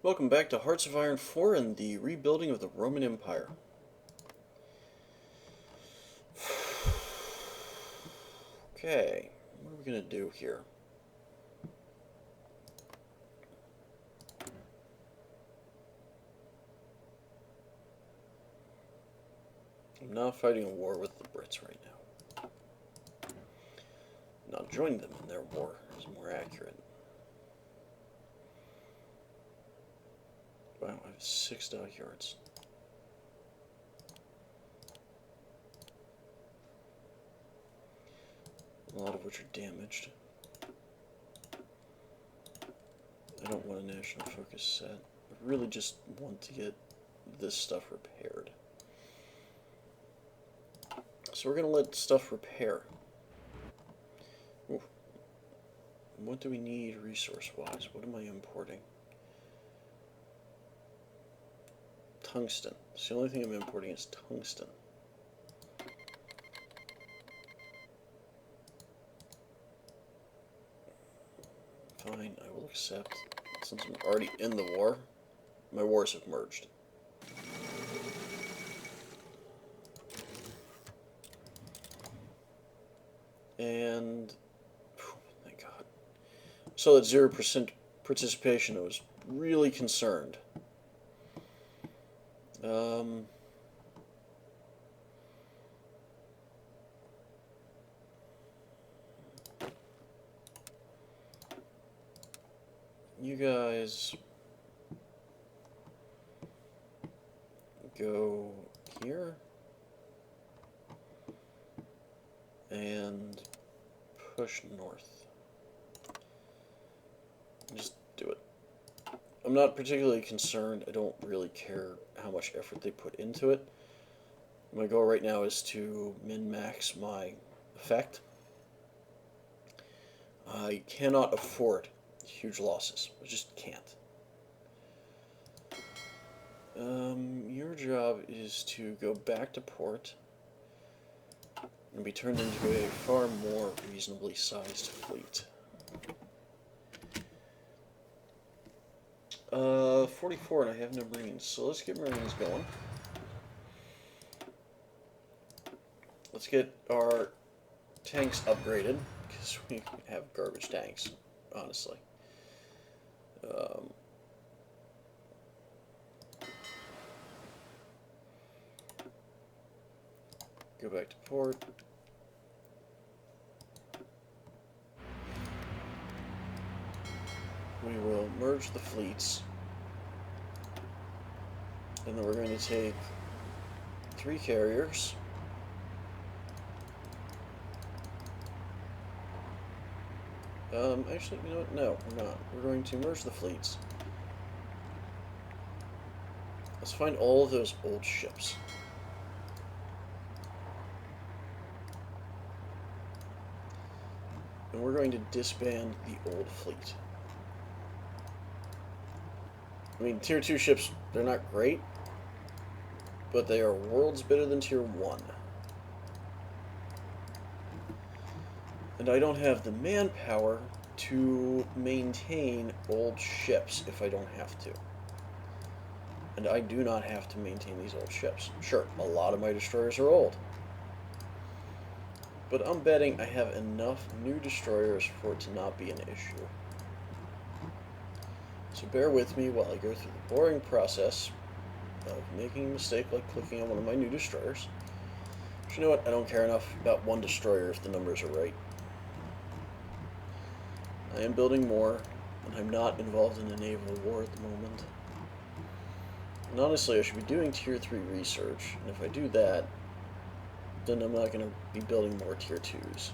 Welcome back to Hearts of Iron 4 and the rebuilding of the Roman Empire. Okay, what are we going to do here? I'm not fighting a war with the Brits right now. Not join them in their war is more accurate. Wow, I have 6 dockyards. A lot of which are damaged. I don't want a national focus set. I really just want to get this stuff repaired. So we're going to let stuff repair. Ooh. What do we need resource-wise? What am I importing? Tungsten. So the only thing I'm importing is tungsten. Fine, I will accept. Since I'm already in the war, my wars have merged. And, thank God. So at 0% participation, I was really concerned. You guys go here and push north. Just do it. I'm not particularly concerned. I don't really care how much effort they put into it. My goal right now is to min-max my effect. I cannot afford huge losses. I just can't. Your job is to go back to port and be turned into a far more reasonably sized fleet. 44 and I have no Marines, so let's get Marines going. Let's get our tanks upgraded, because we have garbage tanks, honestly. Go back to port. We will merge the fleets. And then we're going to take 3 carriers. Actually, you know what? No, we're not. We're going to merge the fleets. Let's find all of those old ships. And we're going to disband the old fleet. I mean, Tier 2 ships, they're not great, but they are worlds better than Tier 1. And I don't have the manpower to maintain old ships if I don't have to. And I do not have to maintain these old ships. Sure, a lot of my destroyers are old. But I'm betting I have enough new destroyers for it to not be an issue. So bear with me while I go through the boring process of making a mistake like clicking on one of my new destroyers. But you know what? I don't care enough about one destroyer if the numbers are right. I am building more, and I'm not involved in a naval war at the moment. And honestly, I should be doing Tier 3 research, and if I do that, then I'm not going to be building more Tier 2s.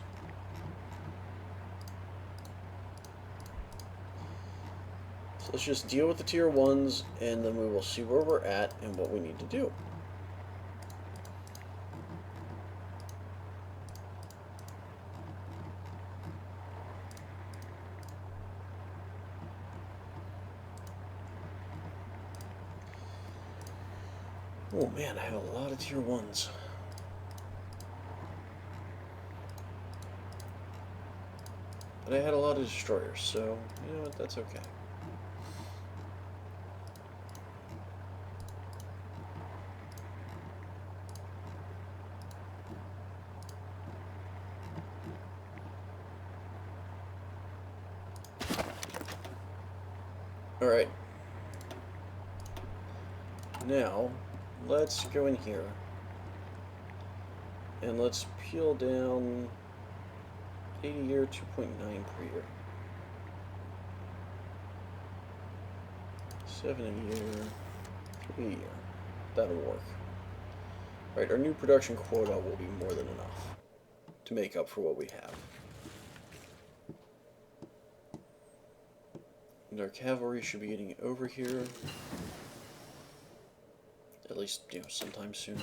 So let's just deal with the Tier 1s, and then we will see where we're at and what we need to do. Oh man, I have a lot of Tier 1s. But I had a lot of destroyers, so you know what, that's okay. Alright. Now, let's go in here and let's peel down 80 a year, 2.9 per year. 7 a year, 3 a year. That'll work. Alright, our new production quota will be more than enough to make up for what we have. And our cavalry should be getting over here. At least, you know, sometime soon.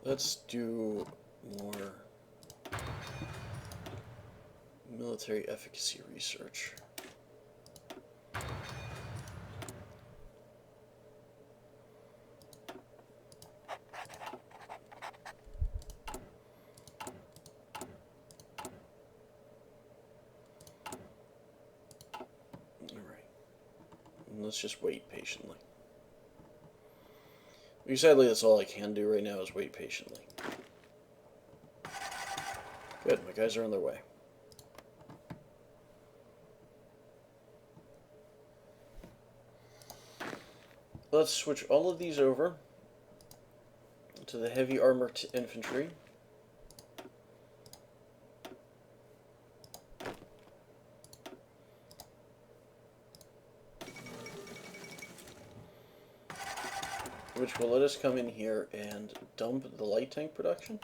Let's do more military efficacy research. Alright. Let's just wait patiently. Sadly, that's all I can do right now is wait patiently. Good, my guys are on their way. Let's switch all of these over to the heavy armored infantry. Which will let us come in here and dump the light tank production.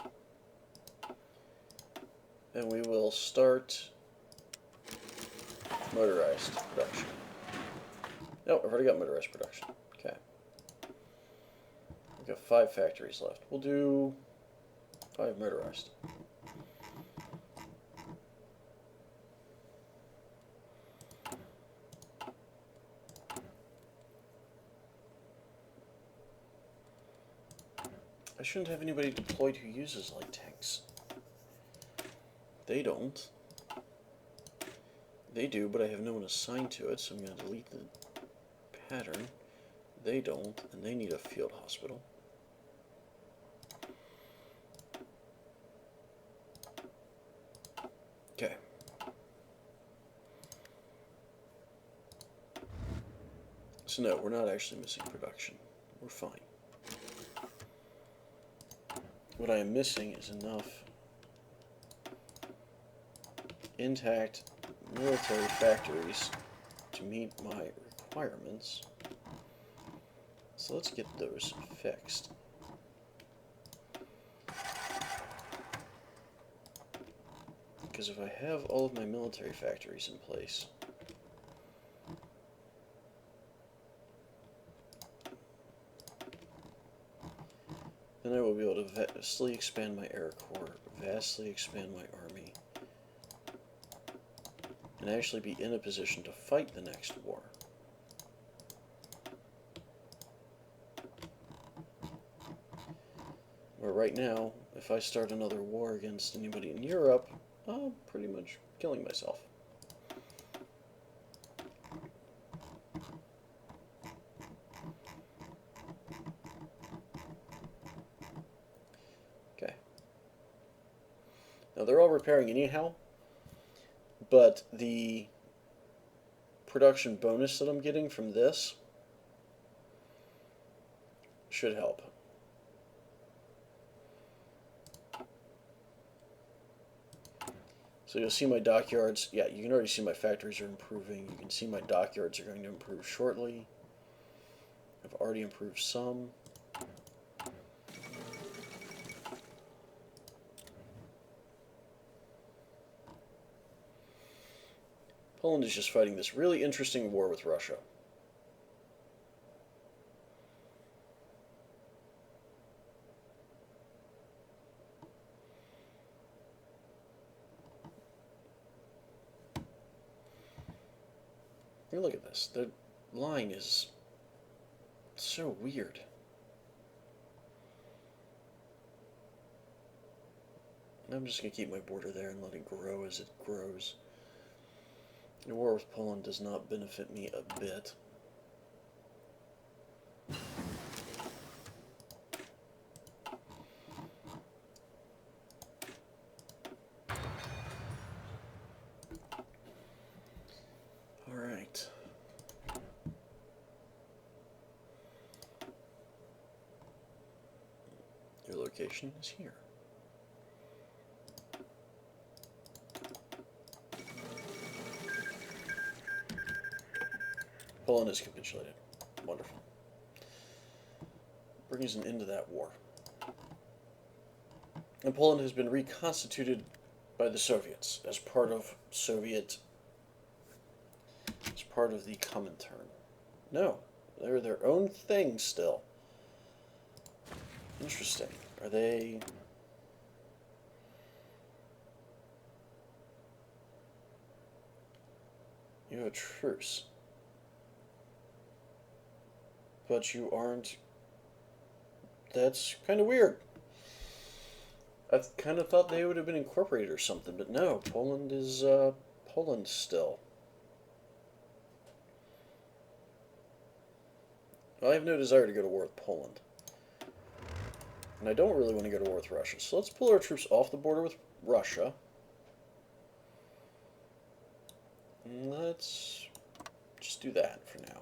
And we will start motorized production. No, I've already got motorized production. Okay. We've got 5 factories left. We'll do 5 motorized. I shouldn't have anybody deployed who uses light tanks. They don't. They do, but I have no one assigned to it, so I'm going to delete the pattern. They don't, and they need a field hospital. Okay. So no, we're not actually missing production. We're fine. What I am missing is enough intact military factories to meet my requirements. So let's get those fixed. Because if I have all of my military factories in place, then I will be able to vastly expand my Air Corps, vastly expand my army, and actually be in a position to fight the next war. Where right now, if I start another war against anybody in Europe, I'm pretty much killing myself. Okay. Now they're all repairing anyhow, but the production bonus that I'm getting from this should help. So you'll see my dockyards. Yeah, you can already see my factories are improving. You can see my dockyards are going to improve shortly. I've already improved some. Poland is just fighting this really interesting war with Russia. Here, look at this. The line is so weird. I'm just going to keep my border there and let it grow as it grows. The war with Poland does not benefit me a bit. location is here. Poland has capitulated. Wonderful. Brings an end to that war. And Poland has been reconstituted by the Soviets as part of the Comintern. No, they're their own thing still. Interesting. Are they... You have a truce. But you aren't... That's kind of weird. I kind of thought they would have been incorporated or something, but no, Poland is Poland still. Well, I have no desire to go to war with Poland. And I don't really want to go to war with Russia. So let's pull our troops off the border with Russia. And let's just do that for now.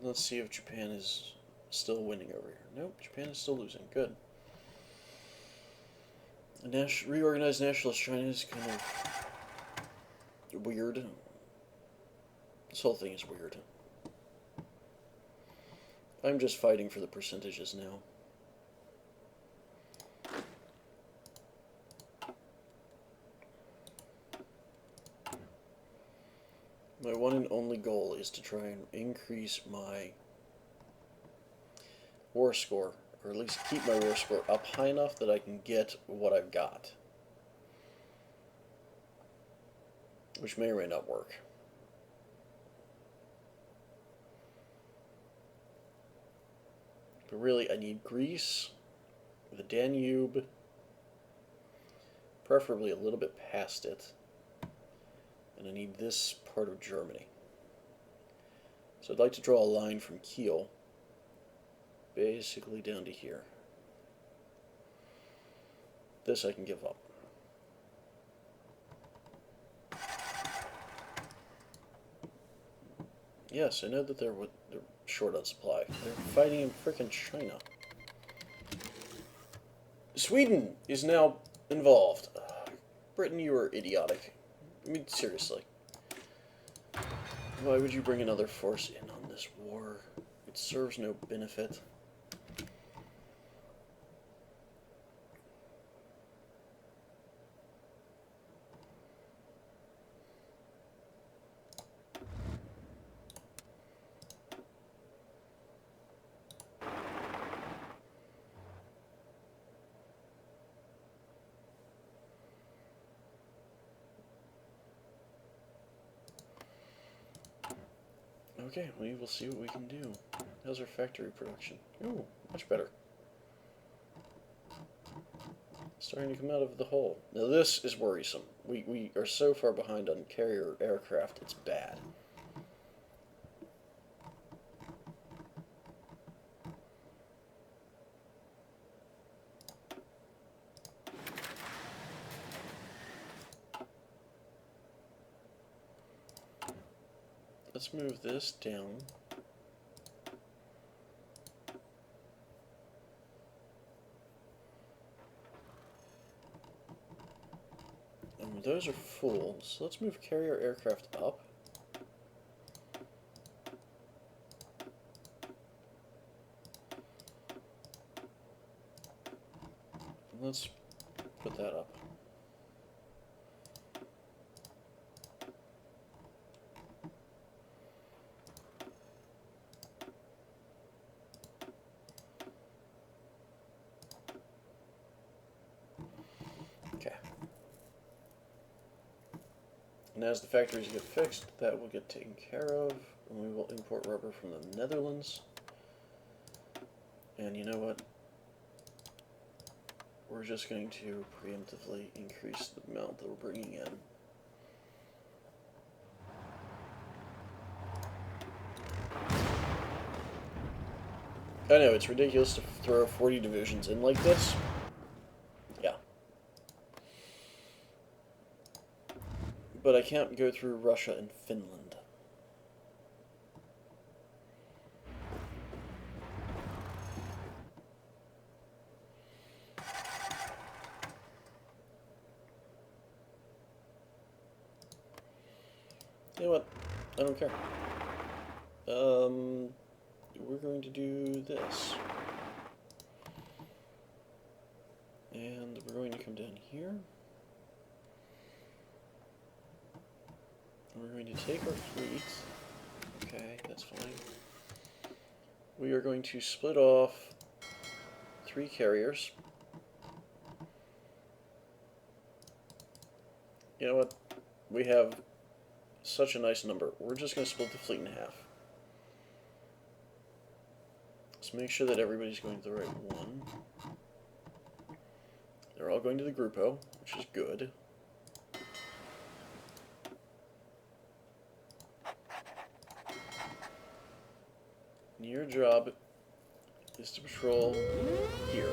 Let's see if Japan is still winning over here. Nope, Japan is still losing. Good. Reorganized nationalist China is kind of weird. This whole thing is weird. I'm just fighting for the percentages now. My one and only goal is to try and increase my war score, or at least keep my war score up high enough that I can get what I've got. Which may or may not work. But really, I need Greece, the Danube, preferably a little bit past it. And I need this part of Germany. So I'd like to draw a line from Kiel basically down to here. This I can give up. Yes, I know that they're short on supply. They're fighting in frickin' China. Sweden is now involved. Britain, you are idiotic. I mean, seriously. Why would you bring another force in on this war? It serves no benefit. Okay, we will see what we can do. How's our factory production? Ooh, much better. Starting to come out of the hole. Now this is worrisome. We are so far behind on carrier aircraft, it's bad. Let's move this down. And those are full, so let's move carrier aircraft up. Let's put that up. And as the factories get fixed, that will get taken care of, and we will import rubber from the Netherlands. And you know what? We're just going to preemptively increase the amount that we're bringing in. I know, it's ridiculous to throw 40 divisions in like this. But but I can't go through Russia and Finland. You know what? I don't care. We're going to do this. And we're going to come down here. And we're going to take our fleet. Okay, that's fine. We are going to split off 3 carriers. You know what? We have such a nice number. We're just going to split the fleet in half. Let's make sure that everybody's going to the right one. They're all going to the Grupo, which is good. And your job is to patrol here.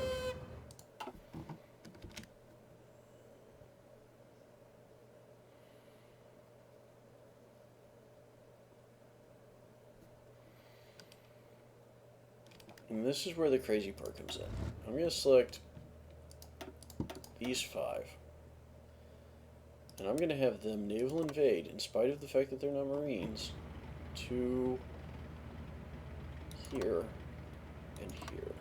And this is where the crazy part comes in. I'm going to select these 5. And I'm going to have them naval invade, in spite of the fact that they're not Marines, to here and here.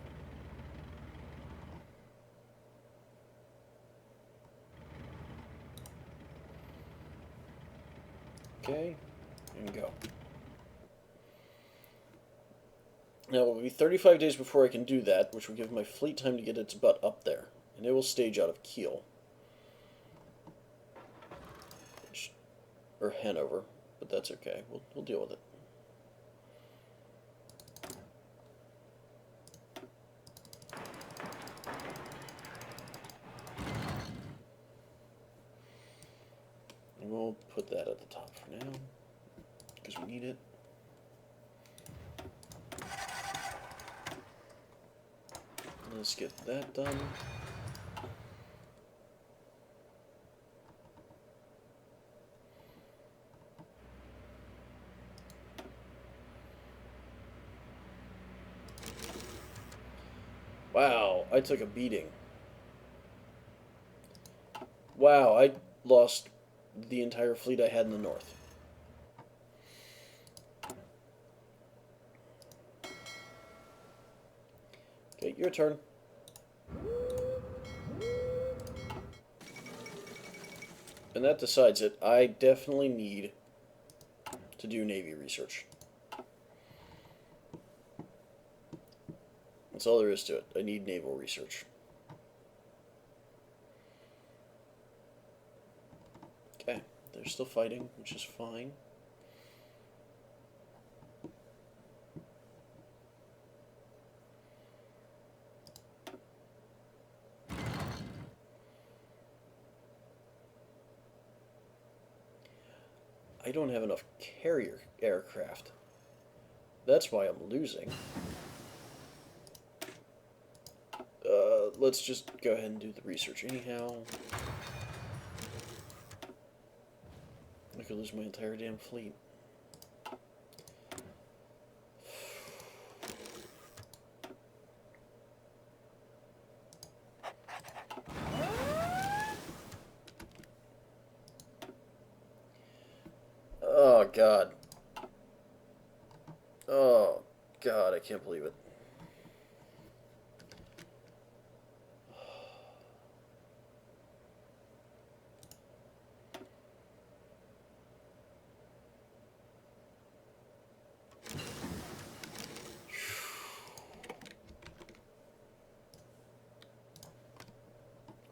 Okay, and go. Now, it will be 35 days before I can do that, which will give my fleet time to get its butt up there. And it will stage out of Kiel. Or Hanover, but that's okay. We'll deal with it. And we'll put that at the top for now, because we need it. Let's get that done. Wow, I took a beating. Wow, I lost the entire fleet I had in the north. Okay, your turn. And that decides it. I definitely need to do Navy research. That's all there is to it. I need naval research. Okay, they're still fighting, which is fine. I don't have enough carrier aircraft. That's why I'm losing. Let's just go ahead and do the research anyhow. I could lose my entire damn fleet. Oh, God. Oh, God, I can't believe it.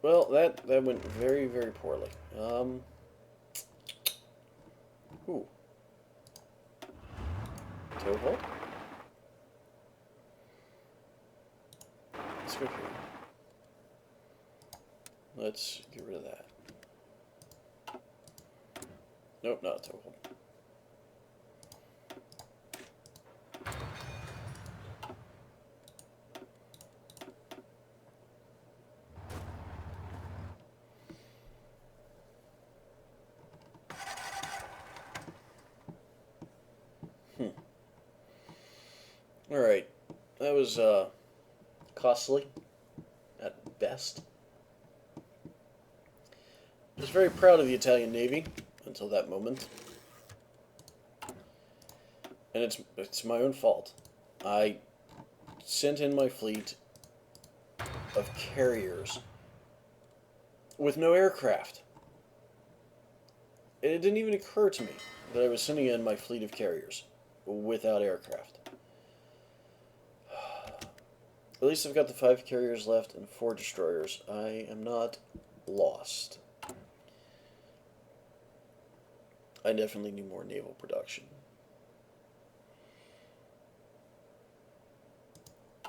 Well, that went very, very poorly. Ooh. Toehold? Let's go here. Let's get rid of that. Nope, not a toehold. Hmm. Alright. That was, costly, at best. I was very proud of the Italian Navy until that moment. And it's my own fault. I sent in my fleet of carriers with no aircraft. And it didn't even occur to me that I was sending in my fleet of carriers without aircraft. At least I've got the 5 carriers left and 4 destroyers. I am not lost. I definitely need more naval production.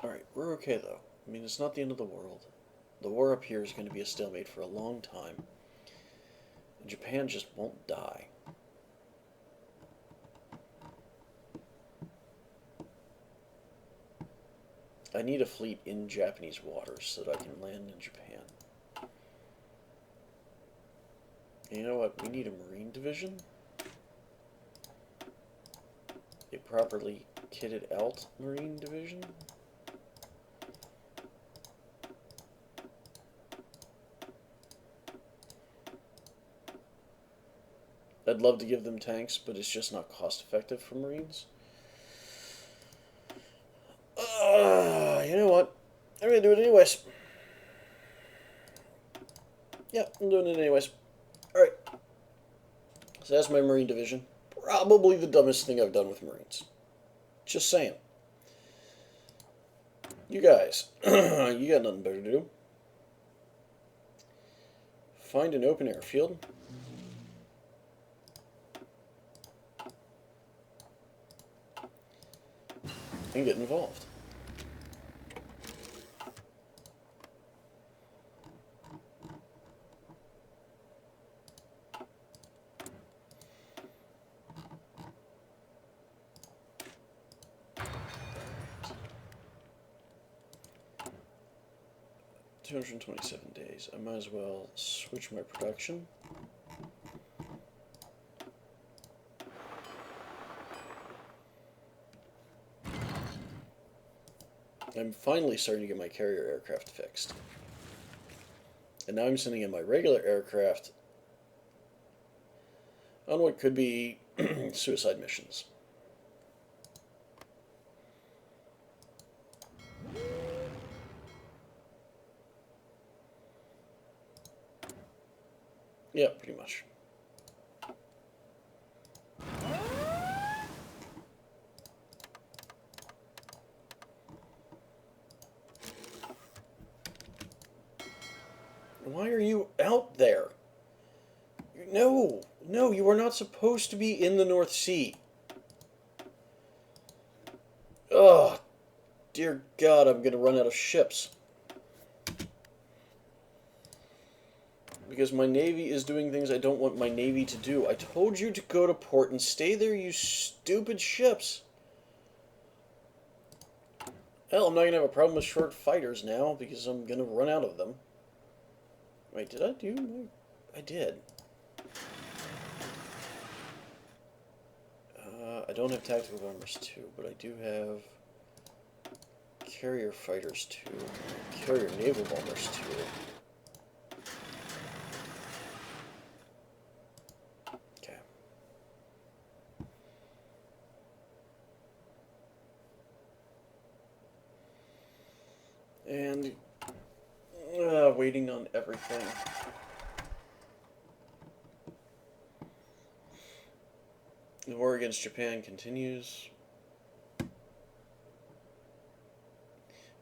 Alright, we're okay though. I mean, it's not the end of the world. The war up here is going to be a stalemate for a long time. And Japan just won't die. I need a fleet in Japanese waters so that I can land in Japan. And you know what? We need a Marine division. A properly kitted out Marine division. I'd love to give them tanks, but it's just not cost effective for Marines. You know what? I'm going to do it anyways. Yeah, I'm doing it anyways. Alright. So that's my Marine division. Probably the dumbest thing I've done with Marines. Just saying. You guys, you got nothing better to do. Find an open airfield. And get involved. Right. 227 days. I might as well switch my production. I'm finally starting to get my carrier aircraft fixed. And now I'm sending in my regular aircraft on what could be suicide missions. Yeah, pretty much. Why are you out there? No, no, you are not supposed to be in the North Sea. Oh, dear God, I'm going to run out of ships. Because my Navy is doing things I don't want my Navy to do. I told you to go to port and stay there, you stupid ships. Hell, I'm not going to have a problem with short fighters now, because I'm going to run out of them. Wait, did I do? I did. I don't have tactical bombers 2, but I do have carrier fighters 2, carrier naval bombers 2. Okay. And waiting on everything. The war against Japan continues.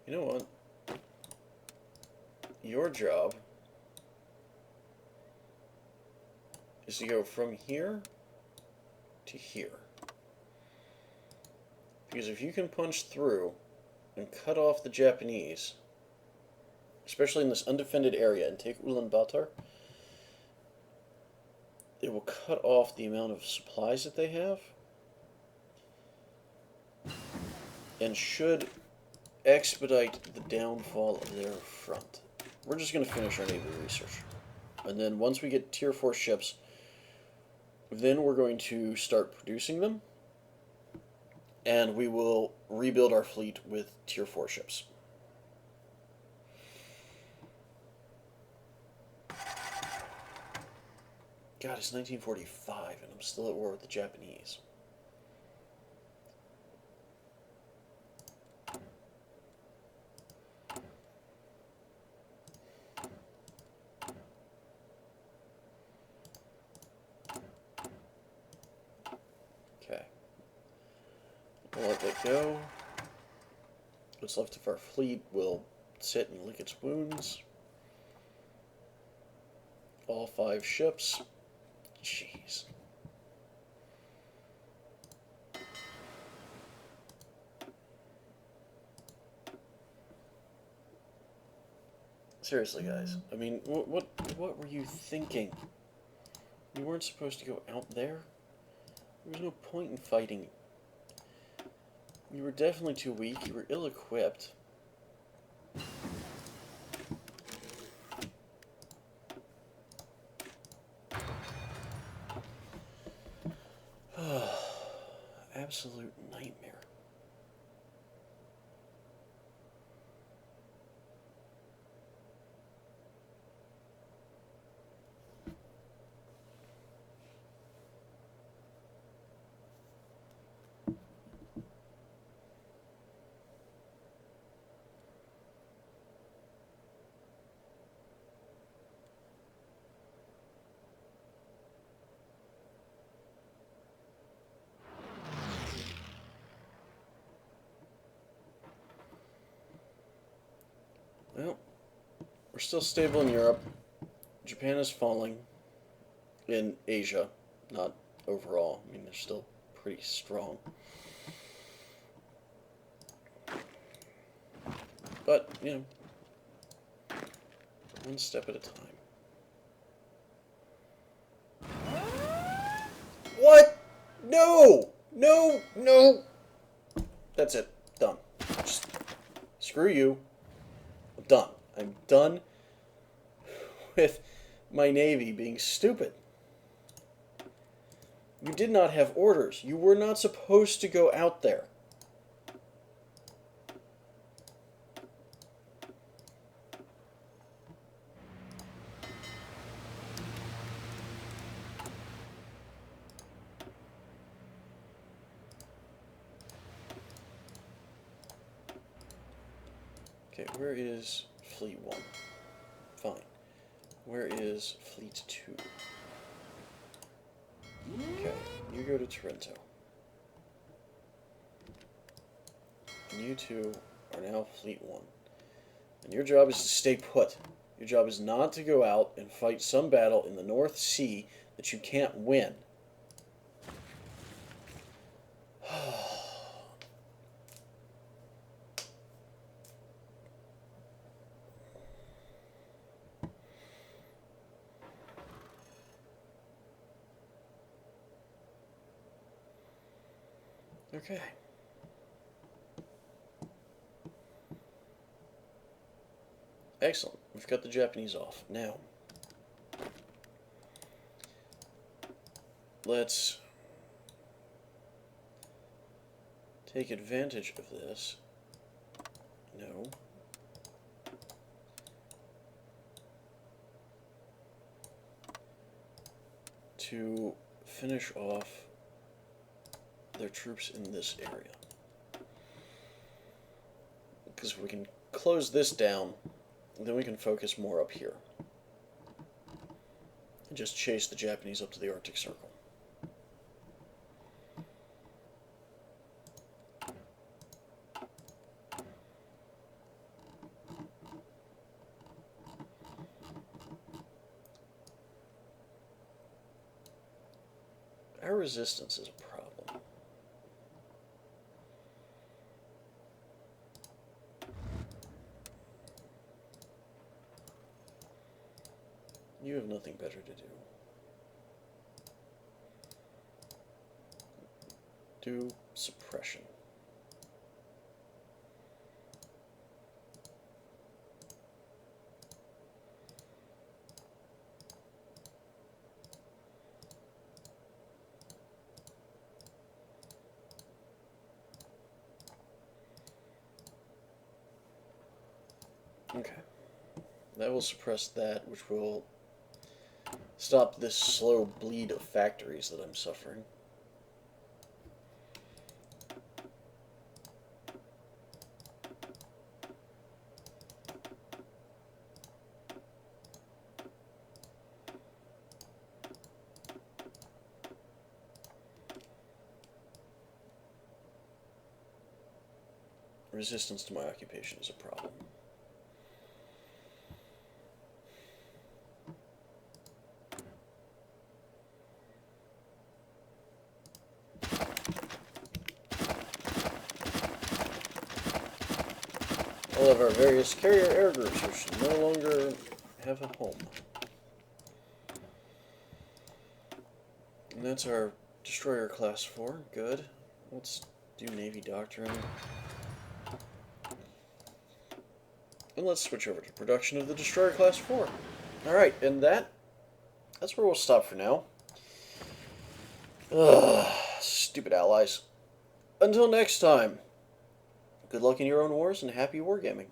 You know what? Your job is to go from here to here. Because if you can punch through and cut off the Japanese, especially in this undefended area, and take Ulaanbaatar, it will cut off the amount of supplies that they have and should expedite the downfall of their front. We're just going to finish our naval research. And then once we get tier 4 ships, then we're going to start producing them. and we will rebuild our fleet with Tier 4 ships. God, it's 1945, and I'm still at war with the Japanese. Okay. We'll let that go. What's left of our fleet will sit and lick its wounds. All 5 ships. Jeez. Seriously, guys. I mean, what were you thinking? You weren't supposed to go out there. There was no point in fighting. You were definitely too weak. You were ill-equipped. Absolute nightmare. Well, we're still stable in Europe. Japan is falling in Asia, not overall. I mean, they're still pretty strong. But, you know, one step at a time. What? No! No! No! That's it. Done. Just screw you. I'm done. I'm done with my Navy being stupid. You did not have orders. You were not supposed to go out there. Okay, where is Fleet 1? Fine. Where is Fleet 2? Okay, you go to Trento. And you two are now Fleet 1. And your job is to stay put. Your job is not to go out and fight some battle in the North Sea that you can't win. Okay. Excellent. We've got the Japanese off. Now, let's take advantage of this. No. To finish off their troops in this area. Because if we can close this down, then we can focus more up here. And just chase the Japanese up to the Arctic Circle. Our resistance is a problem. You have nothing better to do. Do suppression. Okay. That will suppress that, which will stop this slow bleed of factories that I'm suffering. Resistance to my occupation is a problem. All of our various carrier air groups which no longer have a home. And that's our destroyer class 4. Good. Let's do Navy Doctrine. And let's switch over to production of the destroyer class 4. Alright, and that's where we'll stop for now. Ugh, stupid allies. Until next time, good luck in your own wars and happy wargaming.